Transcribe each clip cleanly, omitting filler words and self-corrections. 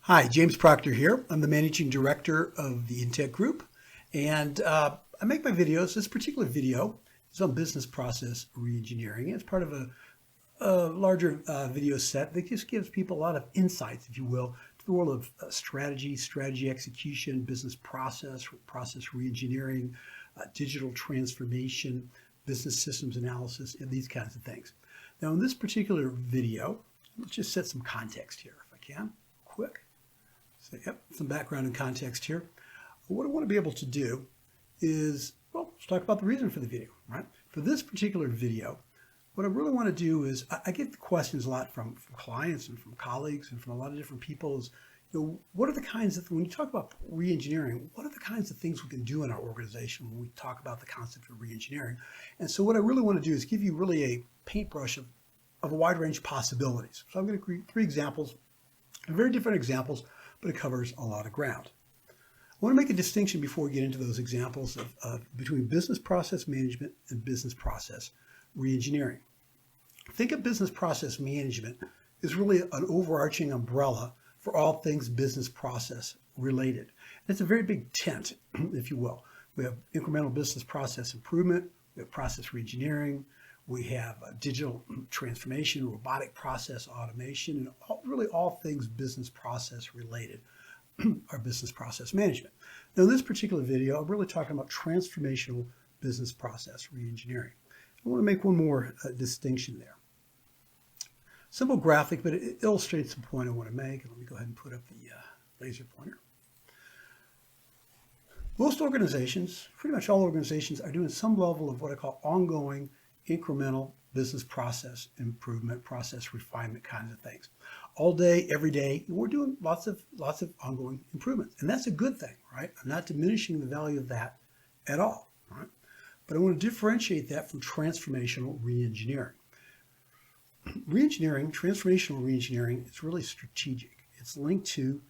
Hi, James Proctor here. I'm the Managing Director of the Inteq Group, and I make my videos. This particular video is on business process reengineering. It's part of a larger video set that just gives people a lot of insights, if you will, to the world of strategy execution, business process reengineering, digital transformation, business systems analysis, and these kinds of things. Now, in this particular video, let's just set some context here, if I can, quick. So, some background and context here. What I want to be able to do is, well, let's talk about the reason for the video, right? For this particular video, what I really want to do is, I get the questions a lot from clients and from colleagues and from a lot of different people is, what are the kinds of, when you talk about reengineering, what are the kinds of things we can do in our organization when we talk about the concept of reengineering? And so what I really want to do is give you really a paintbrush of a wide range of possibilities. So I'm going to create 3 examples, very different examples, but it covers a lot of ground. I want to make a distinction before we get into those examples between business process management and business process reengineering. Think of business process management as really an overarching umbrella for all things business process related. And it's a very big tent, if you will. We have incremental business process improvement, we have process reengineering, we have digital transformation, robotic process automation, and really all things business process related are business process management. Now, in this particular video, I'm really talking about transformational business process reengineering. I want to make one more distinction there. Simple graphic, but it illustrates the point I want to make. And let me go ahead and put up the laser pointer. Most organizations, pretty much all organizations, are doing some level of what I call ongoing incremental business process improvement, process refinement kinds of things. All day, every day, we're doing lots of ongoing improvements. And that's a good thing, right? I'm not diminishing the value of that at all, right? But I want to differentiate that from transformational reengineering. Transformational reengineering, is really strategic. It's linked to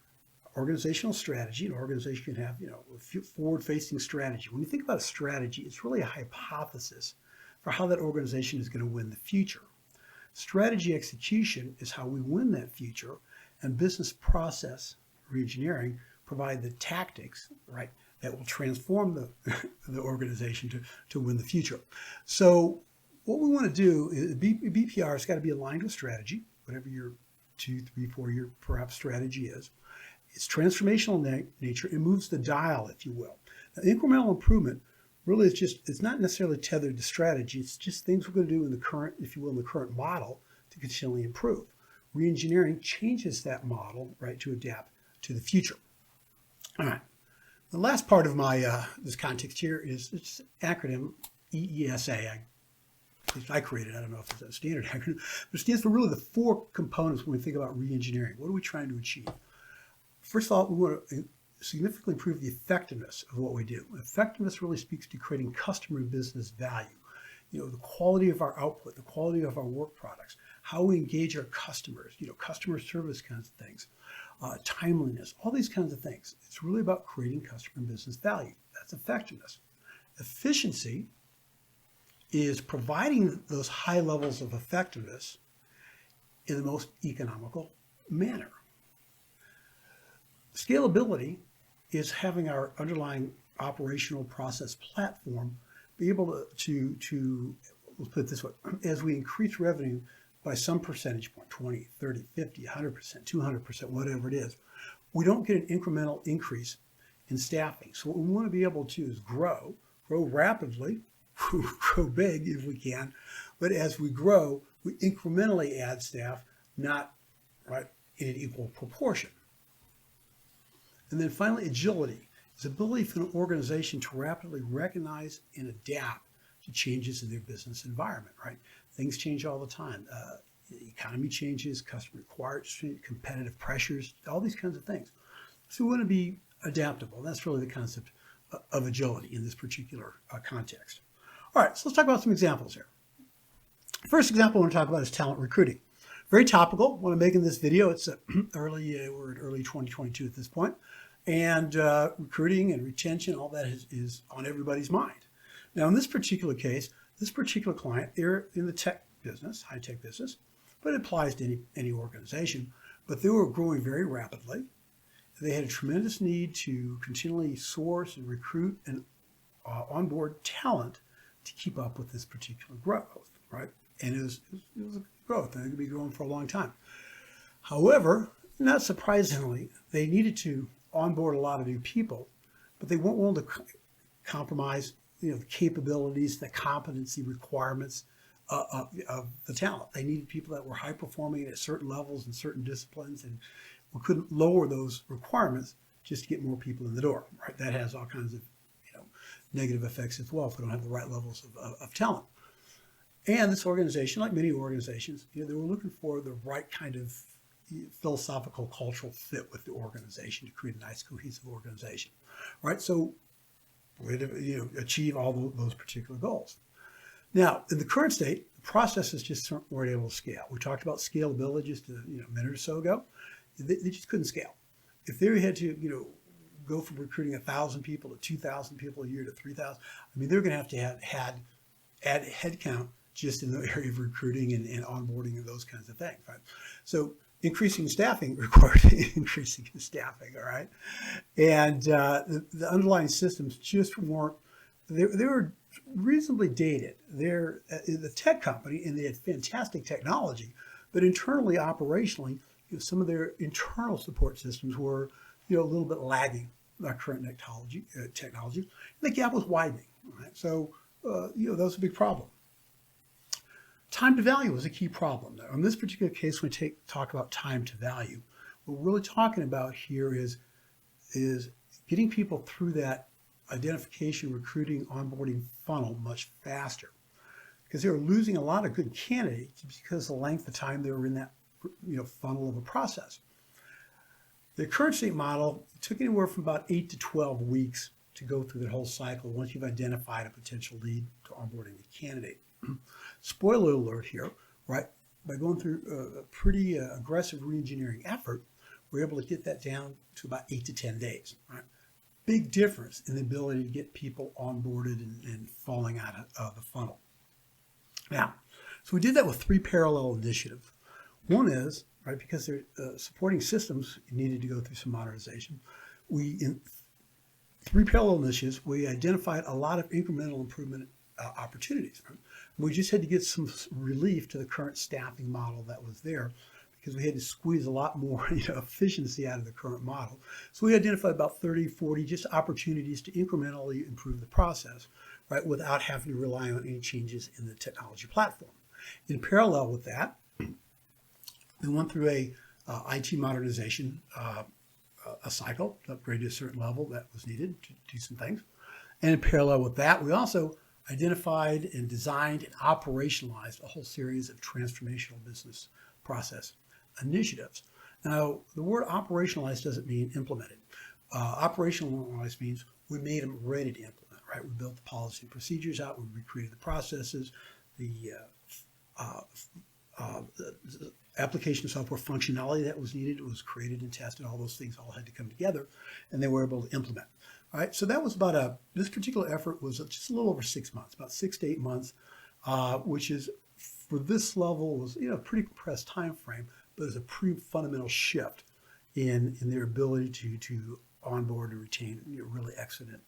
organizational strategy. An organization can have, a forward-facing strategy. When you think about a strategy, it's really a hypothesis for how that organization is going to win the future. Strategy execution is how we win that future, and business process reengineering provide the tactics, right, that will transform the organization to win the future. So what we want to do is BPR has got to be aligned with strategy, whatever your 2, 3, 4 year perhaps strategy is. It's transformational in nature. It moves the dial, if you will. Now, incremental improvement really it's not necessarily tethered to strategy. It's just things we're going to do in the current, if you will, in the current model to continually improve. Reengineering changes that model, right, to adapt to the future. All right. The last part of my this context here is it's acronym EESA. At least I created. I don't know if it's a standard acronym, but it stands for really the 4 components when we think about reengineering. What are we trying to achieve? First of all, we want to significantly improve the effectiveness of what we do. Effectiveness really speaks to creating customer and business value. The quality of our output, the quality of our work products, how we engage our customers, customer service kinds of things, timeliness, all these kinds of things. It's really about creating customer and business value. That's effectiveness. Efficiency is providing those high levels of effectiveness in the most economical manner. Scalability is having our underlying operational process platform be able to let's put it this way, as we increase revenue by some percentage point, 20, 30, 50, 100%, 200%, whatever it is, we don't get an incremental increase in staffing. So what we want to be able to is grow rapidly, grow big if we can, but as we grow, we incrementally add staff, not right in an equal proportion. And then finally, agility is the ability for an organization to rapidly recognize and adapt to changes in their business environment, right? Things change all the time. The economy changes, customer requirements, competitive pressures, all these kinds of things. So we want to be adaptable. That's really the concept of agility in this particular context. All right, so let's talk about some examples here. First example I want to talk about is talent recruiting. Very topical. When I'm making this video, it's we're in early 2022 at this point. And recruiting and retention, all that is on everybody's mind. Now, in this particular case, this particular client, they're in the tech business, high-tech business, but it applies to any organization. But they were growing very rapidly. they had a tremendous need to continually source and recruit and onboard talent to keep up with this particular growth, right? And it was a growth, and it could be growing for a long time. However, not surprisingly, they needed to onboard a lot of new people, but they weren't willing to compromise, the capabilities, the competency requirements of the talent. They needed people that were high performing at certain levels and certain disciplines, and we couldn't lower those requirements just to get more people in the door, right? That has all kinds of negative effects as well if we don't have the right levels of talent. And this organization, like many organizations, they were looking for the right kind of philosophical, cultural fit with the organization to create a nice, cohesive organization, right? So we achieve all those particular goals. Now, in the current state, the processes just weren't able to scale. We talked about scalability just a minute or so ago. They just couldn't scale. If they had to, go from recruiting 1,000 people to 2,000 people a year to 3,000, they're going to have add headcount just in the area of recruiting and onboarding and those kinds of things, right? So increasing staffing required increasing staffing, all right? And the underlying systems just weren't, they were reasonably dated. They're the tech company, and they had fantastic technology, but internally, operationally, some of their internal support systems were, a little bit lagging our current technology. And the gap was widening, right? So, that was a big problem. Time to value was a key problem. Now, in this particular case, when we talk about time to value, what we're really talking about here is getting people through that identification, recruiting, onboarding funnel much faster, because they were losing a lot of good candidates because of the length of time they were in that funnel of a process. The current state model took anywhere from about 8 to 12 weeks to go through the whole cycle once you've identified a potential lead to onboarding a candidate. Spoiler alert here, right? By going through a pretty aggressive reengineering effort, we're able to get that down to about 8 to 10 days, right? Big difference in the ability to get people onboarded and falling out of the funnel. Now, so we did that with 3 parallel initiatives. One is, right, because their supporting systems needed to go through some modernization. In 3 parallel initiatives, we identified a lot of incremental improvement opportunities. Right? We just had to get some relief to the current staffing model that was there, because we had to squeeze a lot more efficiency out of the current model. So we identified about 30, 40 just opportunities to incrementally improve the process, right, without having to rely on any changes in the technology platform. In parallel with that, we went through a IT modernization a cycle to upgrade to a certain level that was needed to do some things. And in parallel with that, we also identified and designed and operationalized a whole series of transformational business process initiatives. Now, the word operationalized doesn't mean implemented. Operationalized means we made them ready to implement, right? We built the policy and procedures out, we recreated the processes, the application software functionality that was needed was created and tested. All those things all had to come together, and they were able to implement. All right, so that was about this particular effort was just a little over 6 months, about 6 to 8 months, which is for this level was a pretty compressed time frame, but it's a pretty fundamental shift in their ability to onboard and retain really excellent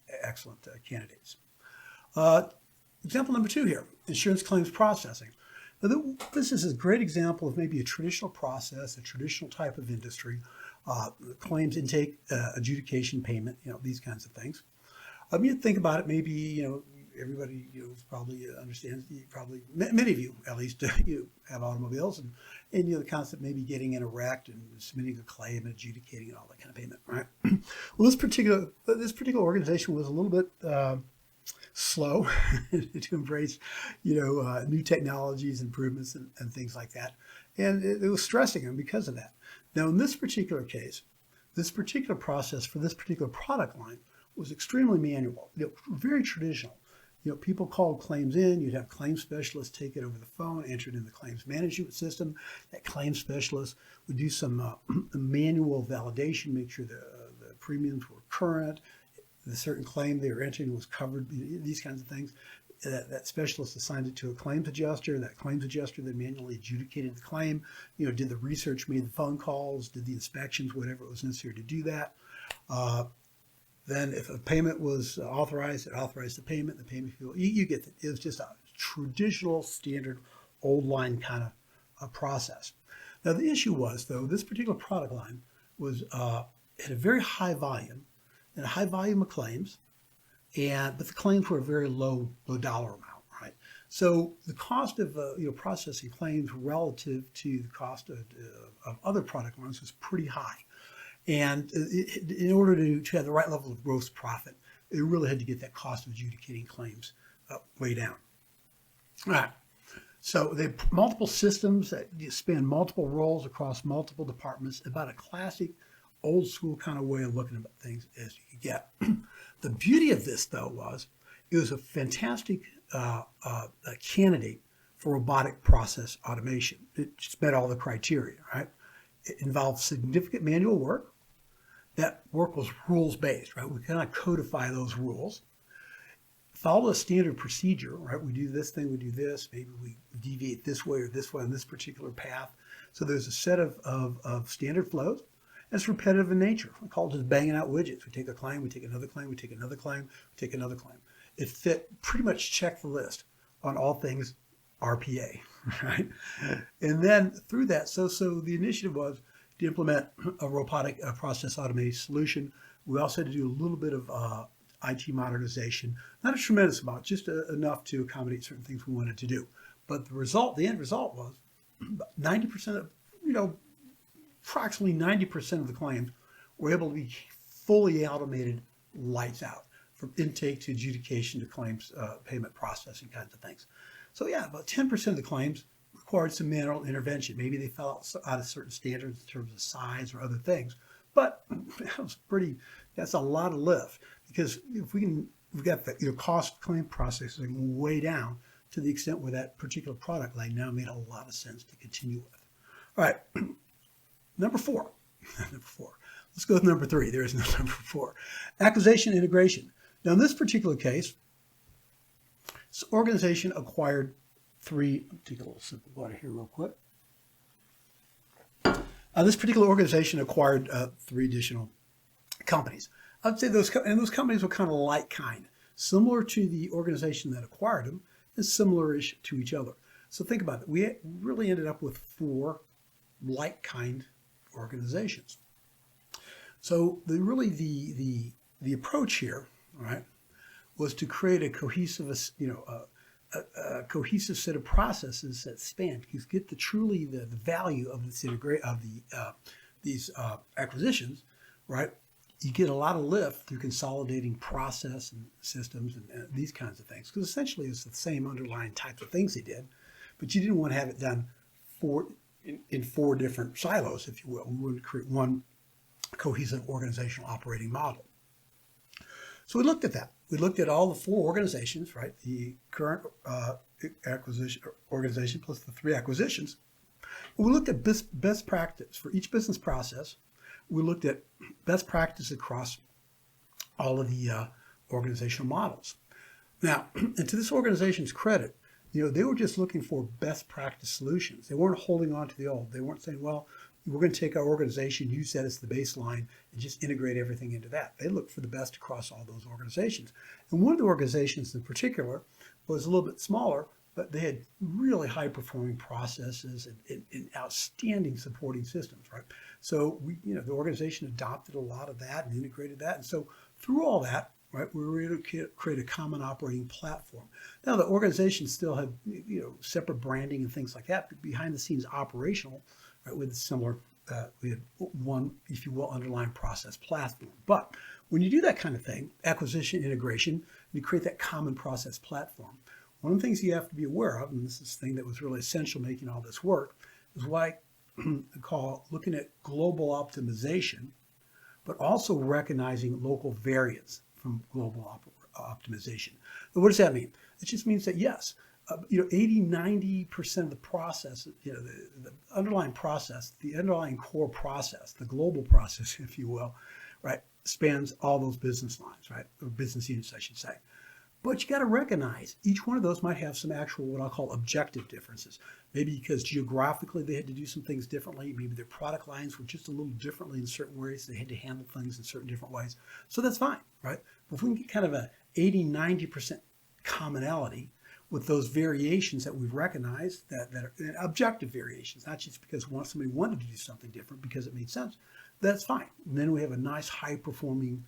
candidates. Example number 2 here: insurance claims processing. Now, this is a great example of maybe a traditional process, a traditional type of industry, claims intake, adjudication, payment, these kinds of things. You think about it, maybe, everybody, probably understands, many of you, at least, you have automobiles, and the concept maybe getting in a wreck and submitting a claim and adjudicating and all that kind of payment, right? Well, this particular organization was a little bit slow to embrace, new technologies, improvements, and things like that. And it was stressing them because of that. Now, in this particular case, this particular process for this particular product line was extremely manual, very traditional. People called claims in, you'd have claims specialists take it over the phone, enter it in the claims management system. That claims specialist would do some manual validation, make sure the premiums were current, the certain claim they were entering was covered, these kinds of things. that specialist assigned it to a claims adjuster. That claims adjuster then manually adjudicated the claim, did the research, made the phone calls, did the inspections, whatever was necessary to do that. Then if a payment was authorized, it authorized the payment. The payment fee, you get it. It was just a traditional, standard, old line kind of process. Now the issue was, though, this particular product line was had a very high volume and a high volume of claims, but the claims were a very low dollar amount, right? So the cost of processing claims relative to the cost of other product lines was pretty high. And in order to have the right level of gross profit, it really had to get that cost of adjudicating claims way down. All right. So they have multiple systems that span multiple roles across multiple departments, about a classic old school kind of way of looking at things as you could get. The beauty of this, though, was it was a fantastic candidate for robotic process automation. It just met all the criteria, right? It involved significant manual work. That work was rules-based, right? We kind of codify those rules. Follow a standard procedure, right? We do this thing, we do this. Maybe we deviate this way or this way on this particular path. So there's a set of standard flows. It's repetitive in nature. We call it just banging out widgets. We take a claim, we take another claim, we take another claim, we take another claim. It fit pretty much check the list on all things RPA, right? And then through that, so the initiative was to implement a robotic process automation solution. We also had to do a little bit of IT modernization, not a tremendous amount, just enough to accommodate certain things we wanted to do. But the end result was 90% of, approximately 90% of the claims were able to be fully automated, lights out, from intake to adjudication to claims payment processing kinds of things. So yeah, about 10% of the claims required some manual intervention. Maybe they fell out of certain standards in terms of size or other things. But that's a lot of lift, because if we've got the cost claim processing way down to the extent where that particular product line now made a lot of sense to continue with. All right, number four. Let's go with number three. There is no number four. Acquisition integration. Now in this particular case, this organization acquired three, take a little sip of water here real quick. This particular organization acquired three additional companies. I'd say those companies were kind of like kind, similar to the organization that acquired them, and similar-ish to each other. So think about it. We really ended up with four like kind organizations. So the approach here, right, was to create a cohesive, a cohesive set of processes that span. You get the value of this these acquisitions, right? You get a lot of lift through consolidating process and systems and these kinds of things, because essentially it's the same underlying types of things they did, but you didn't want to have it done in four different silos, if you will. We wanted to create one cohesive organizational operating model. So we looked at that. We looked at all the four organizations, right? The current acquisition organization plus the three acquisitions. And we looked at best practice for each business process. We looked at best practice across all of the organizational models. Now, and to this organization's credit, they were just looking for best practice solutions. They weren't holding on to the old. They weren't saying, well, we're going to take our organization, use that as the baseline, and just integrate everything into that. They looked for the best across all those organizations. And one of the organizations in particular was a little bit smaller, but they had really high-performing processes and outstanding supporting systems, right? So the organization adopted a lot of that and integrated that. And so through all that, right, we were able to create a common operating platform. Now the organization still had separate branding and things like that, but behind the scenes operational, right, with similar, we had one, if you will, underlying process platform. But when you do that kind of thing, acquisition, integration, you create that common process platform. One of the things you have to be aware of, and this is the thing that was really essential making all this work, is what I call looking at global optimization, but also recognizing local variance from global optimization. But what does that mean? It just means that yes, 80, 90% of the process, the underlying process, the underlying core process, the global process, if you will, right, spans all those business lines, right, or business units, I should say. But you got to recognize each one of those might have some actual, what I'll call objective differences. Maybe because geographically they had to do some things differently. Maybe their product lines were just a little differently in certain ways. They had to handle things in certain different ways. So that's fine, right? But if we can get kind of a 80, 90% commonality with those variations that we've recognized, that are objective variations, not just because somebody wanted to do something different because it made sense, that's fine. And then we have a nice high-performing,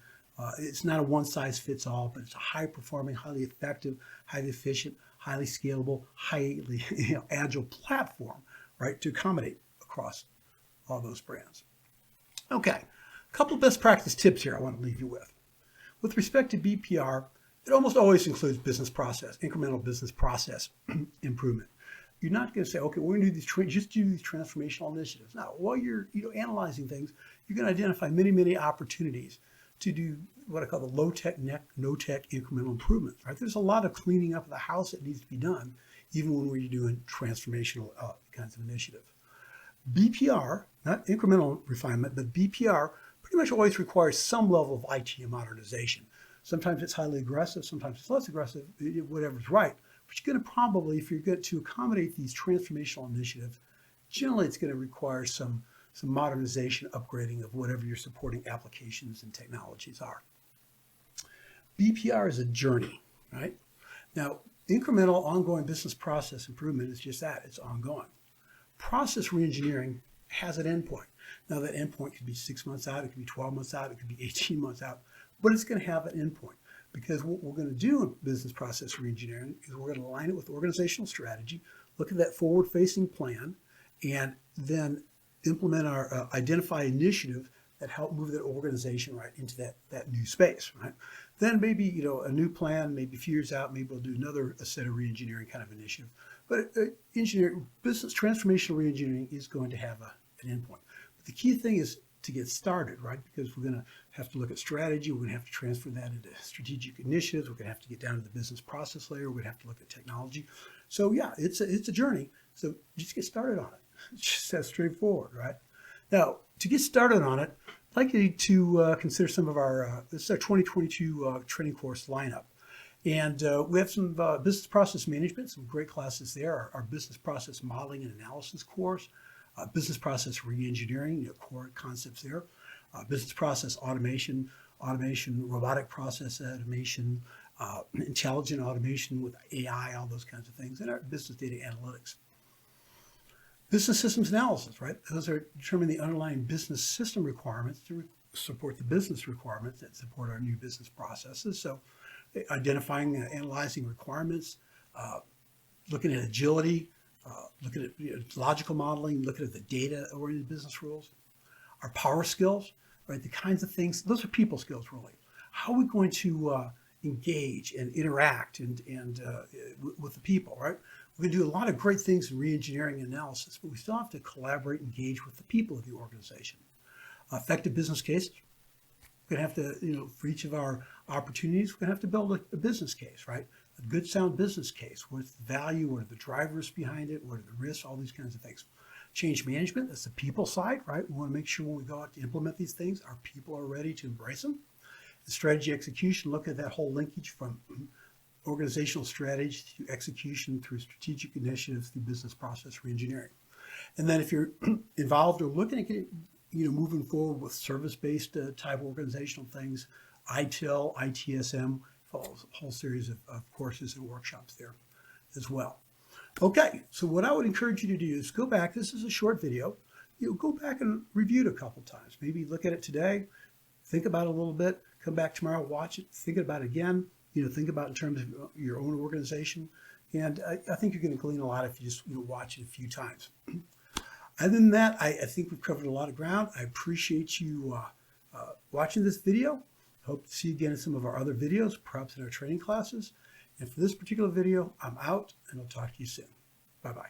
it's not a one-size-fits-all, but it's a high-performing, highly effective, highly efficient, highly scalable, highly agile platform, right, to accommodate across all those brands. Okay, a couple of best practice tips here I want to leave you with. With respect to BPR, it almost always includes business process, incremental business process improvement. You're not going to say, okay, we're going to do these just do these transformational initiatives. Now, while you're analyzing things, you're going to identify many, many opportunities to do what I call the low-tech, no-tech incremental improvements. Right? There's a lot of cleaning up of the house that needs to be done, even when we're doing transformational kinds of initiatives. BPR, not incremental refinement, but BPR pretty much always requires some level of IT modernization. Sometimes it's highly aggressive, sometimes it's less aggressive, whatever's right. But you're going to probably, if you're going to accommodate these transformational initiatives, generally it's going to require some modernization, upgrading of whatever your supporting applications and technologies are. BPR is a journey, right? Now, incremental ongoing business process improvement is just that, it's ongoing. Process reengineering has an endpoint. Now that endpoint could be 6 months out, it could be 12 months out, it could be 18 months out, but it's going to have an endpoint. Because what we're going to do in business process reengineering is we're going to align it with organizational strategy, look at that forward-facing plan, and then implement our identify initiative that help move that organization right into that new space, right? Then maybe, a new plan, maybe a few years out, maybe we'll do another set of reengineering kind of initiative. But business transformational reengineering is going to have an endpoint. But the key thing is to get started, right? Because we're going to have to look at strategy. We're going to have to transfer that into strategic initiatives. We're going to have to get down to the business process layer. We're going to have to look at technology. So yeah, it's a journey. So just get started on it. It's just that straightforward, right? Now, to get started on it, I'd like you to consider some of our, this is our 2022 training course lineup. And we have some business process management, some great classes there. Our business process modeling and analysis course, business process reengineering, core concepts there. Business process automation, robotic process automation, intelligent automation with AI, all those kinds of things, and our business data analytics. Business systems analysis, right? Those are determining the underlying business system requirements to support the business requirements that support our new business processes. So identifying and analyzing requirements, looking at agility, looking at logical modeling, looking at the data-oriented business rules. Our power skills, right? The kinds of things, those are people skills really. How are we going to engage and interact and with the people, right? We're going to do a lot of great things in reengineering and analysis, but we still have to collaborate and engage with the people of the organization. Effective business cases. We're going to have to, for each of our opportunities, we're going to have to build a business case, right? A good, sound business case. What's the value? What are the drivers behind it? What are the risks? All these kinds of things. Change management, that's the people side, right? We want to make sure when we go out to implement these things, our people are ready to embrace them. The strategy execution, look at that whole linkage from organizational strategy to execution through strategic initiatives through business process reengineering. And then if you're involved or looking at moving forward with service-based type organizational things, ITIL, ITSM, a whole series of courses and workshops there as well. Okay, so what I would encourage you to do is go back. This is a short video. Go back and review it a couple times. Maybe look at it today, think about it a little bit, come back tomorrow, watch it, think about it again. Think about it in terms of your own organization. And I think you're going to glean a lot if you just watch it a few times. Other than that, I think we've covered a lot of ground. I appreciate you watching this video. Hope to see you again in some of our other videos, perhaps in our training classes. And for this particular video, I'm out, and I'll talk to you soon. Bye-bye.